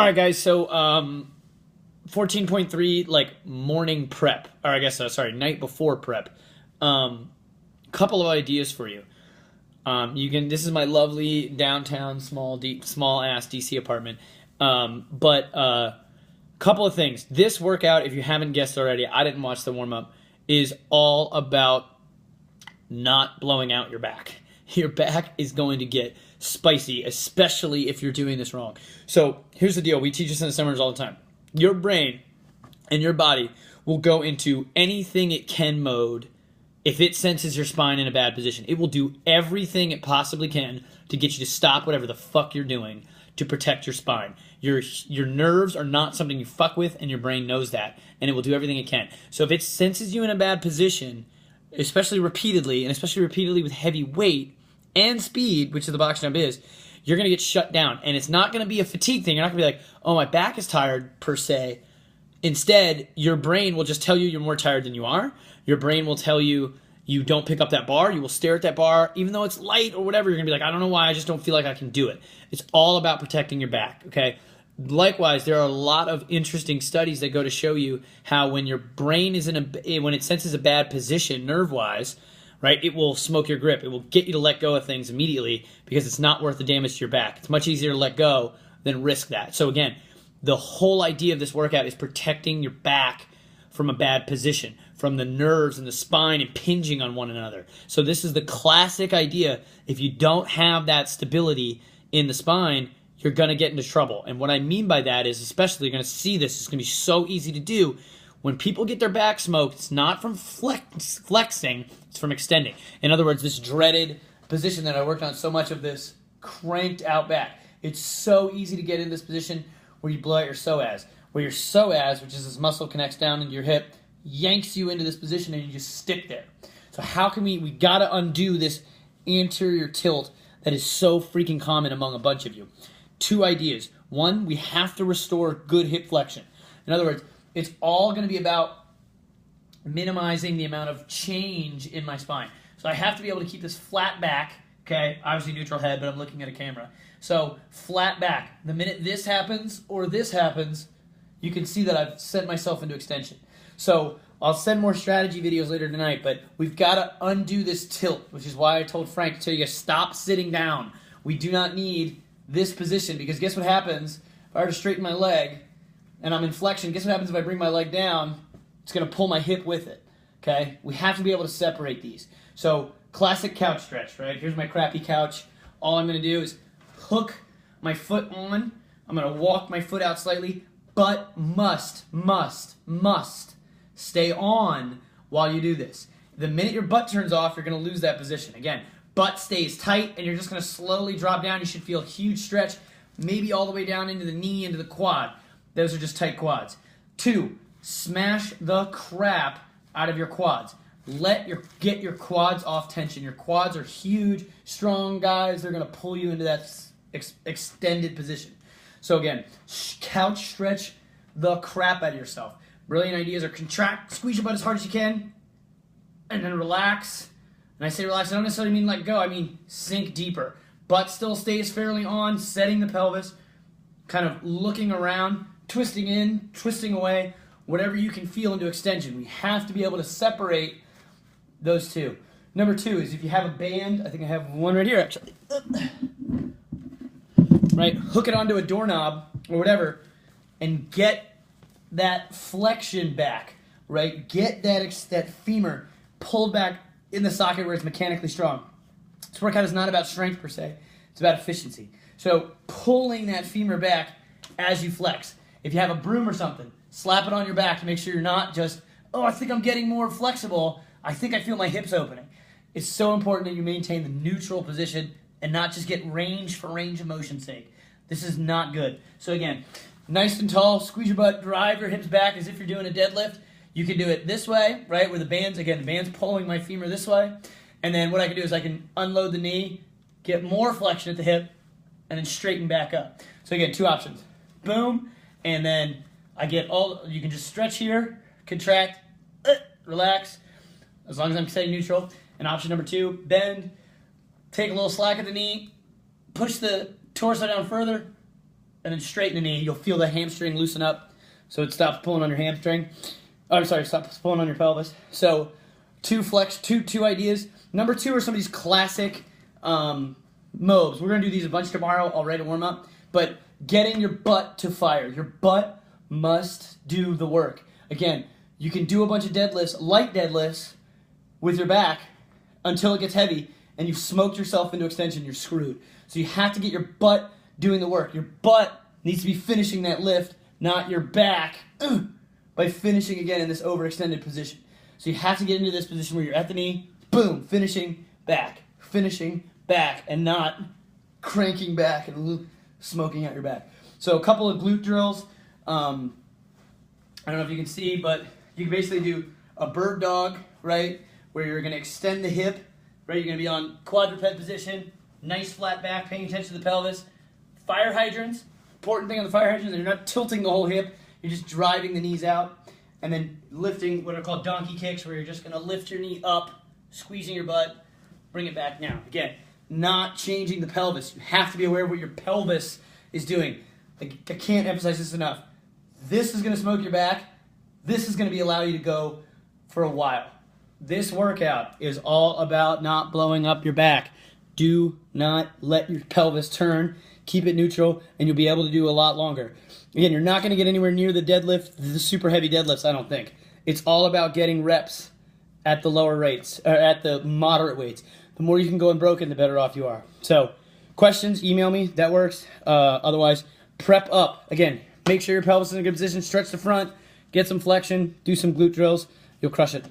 All right, guys. So 14.3, like morning prep, or I guess sorry, night before prep. Couple of ideas for you. You can. This is my lovely downtown small ass DC apartment. But couple of things. This workout, if you haven't guessed already, I didn't watch the warm up, is all about not blowing out your back. Your back is going to get spicy, especially if you're doing this wrong. So here's the deal. We teach this in the seminars all the time. Your brain and your body will go into anything it can mode if it senses your spine in a bad position. It will do everything it possibly can to get you to stop whatever the fuck you're doing to protect your spine. Your nerves are not something you fuck with, and your brain knows that, and it will do everything it can. So if it senses you in a bad position, especially repeatedly, and especially repeatedly with heavy weight and speed, which is the box jump is, you're going to get shut down. And it's not going to be a fatigue thing. You're not going to be like, oh, my back is tired, per se. Instead, your brain will just tell you you're more tired than you are. Your brain will tell you you don't pick up that bar. You will stare at that bar. Even though it's light or whatever, you're going to be like, I don't know why, I just don't feel like I can do it. It's all about protecting your back, okay? Likewise, there are a lot of interesting studies that go to show you how when your brain is when it senses a bad position nerve-wise, right, it will smoke your grip. It will get you to let go of things immediately because it's not worth the damage to your back. It's much easier to let go than risk that. So again, the whole idea of this workout is protecting your back from a bad position, from the nerves and the spine impinging on one another. So this is the classic idea. If you don't have that stability in the spine, you're going to get into trouble. And what I mean by that is, especially, you're going to see this, it's going to be so easy to do. When people get their back smoked, it's not from flexing, it's from extending. In other words, this dreaded position that I worked on so much of, this cranked out back. It's so easy to get in this position where you blow out your psoas. Where your psoas, which is this muscle connects down into your hip, yanks you into this position and you just stick there. So how can we got to undo this anterior tilt that is so freaking common among a bunch of you. Two ideas. One, we have to restore good hip flexion. In other words, it's all going to be about minimizing the amount of change in my spine. So I have to be able to keep this flat back, okay? Obviously neutral head, but I'm looking at a camera. So flat back. The minute this happens or this happens, you can see that I've sent myself into extension. So I'll send more strategy videos later tonight, but we've got to undo this tilt, which is why I told Frank to tell you, stop sitting down. We do not need this position, because guess what happens if I were to straighten my leg and I'm in flexion? Guess what happens if I bring my leg down? It's going to pull my hip with it, okay? We have to be able to separate these. So classic couch stretch, right? Here's my crappy couch. All I'm going to do is hook my foot on. I'm going to walk my foot out slightly, but must stay on while you do this. The minute your butt turns off, you're going to lose that position. Again, butt stays tight, and you're just going to slowly drop down. You should feel a huge stretch, maybe all the way down into the knee, into the quad. Those are just tight quads. 2, smash the crap out of your quads. Get your quads off tension. Your quads are huge, strong guys. They're going to pull you into that extended position. So again, couch stretch the crap out of yourself. Brilliant ideas are contract, squeeze your butt as hard as you can, and then relax. And I say relax, I don't necessarily mean let go, I mean sink deeper. Butt still stays fairly on, setting the pelvis, kind of looking around, twisting in, twisting away, whatever you can feel into extension. We have to be able to separate those two. Number 2 is if you have a band, I think I have one right here actually. Right, hook it onto a doorknob or whatever, and get that flexion back, right? Get that femur pulled back in the socket where it's mechanically strong. This workout is not about strength per se, it's about efficiency. So pulling that femur back as you flex. If you have a broom or something, slap it on your back to make sure you're not just, oh, I think I'm getting more flexible, I think I feel my hips opening. It's so important that you maintain the neutral position and not just get range for range of motion's sake. This is not good. So again, nice and tall, squeeze your butt, drive your hips back as if you're doing a deadlift. You can do it this way, right, where the band's pulling my femur this way. And then what I can do is I can unload the knee, get more flexion at the hip, and then straighten back up. So again, 2 options. Boom, and then I get you can just stretch here, contract, relax, as long as I'm staying neutral. And option number 2, bend, take a little slack at the knee, push the torso down further, and then straighten the knee. You'll feel the hamstring loosen up, so it stops pulling on your hamstring. Oh, I'm sorry, stops pulling on your pelvis. So two ideas. Number 2 are some of these classic mobs. We're going to do these a bunch tomorrow. I'll write a warm-up. But getting your butt to fire. Your butt must do the work. Again, you can do a bunch of deadlifts, light deadlifts, with your back until it gets heavy, and you've smoked yourself into extension. You're screwed. So you have to get your butt doing the work. Your butt needs to be finishing that lift, not your back, by finishing again in this overextended position. So you have to get into this position where you're at the knee, boom, finishing back, and not cranking back and smoking out your back. So a couple of glute drills. I don't know if you can see, but you can basically do a bird dog, right, where you're going to extend the hip, right? You're going to be on quadruped position, nice flat back, paying attention to the pelvis. Fire hydrants, important thing on the fire hydrants, you're not tilting the whole hip, you're just driving the knees out. And then lifting what are called donkey kicks, where you're just going to lift your knee up, squeezing your butt, bring it back down. Again, not changing the pelvis. You have to be aware of what your pelvis is doing. I can't emphasize this enough. This is going to smoke your back. This is going to allow you to go for a while. This workout is all about not blowing up your back. Do not let your pelvis turn. Keep it neutral, and you'll be able to do a lot longer. Again, you're not going to get anywhere near the deadlift, the super heavy deadlifts, I don't think. It's all about getting reps at the lower rates, or at the moderate weights. The more you can go unbroken, the better off you are. So, questions, email me. That works. Otherwise, prep up. Again, make sure your pelvis is in a good position. Stretch the front. Get some flexion. Do some glute drills. You'll crush it.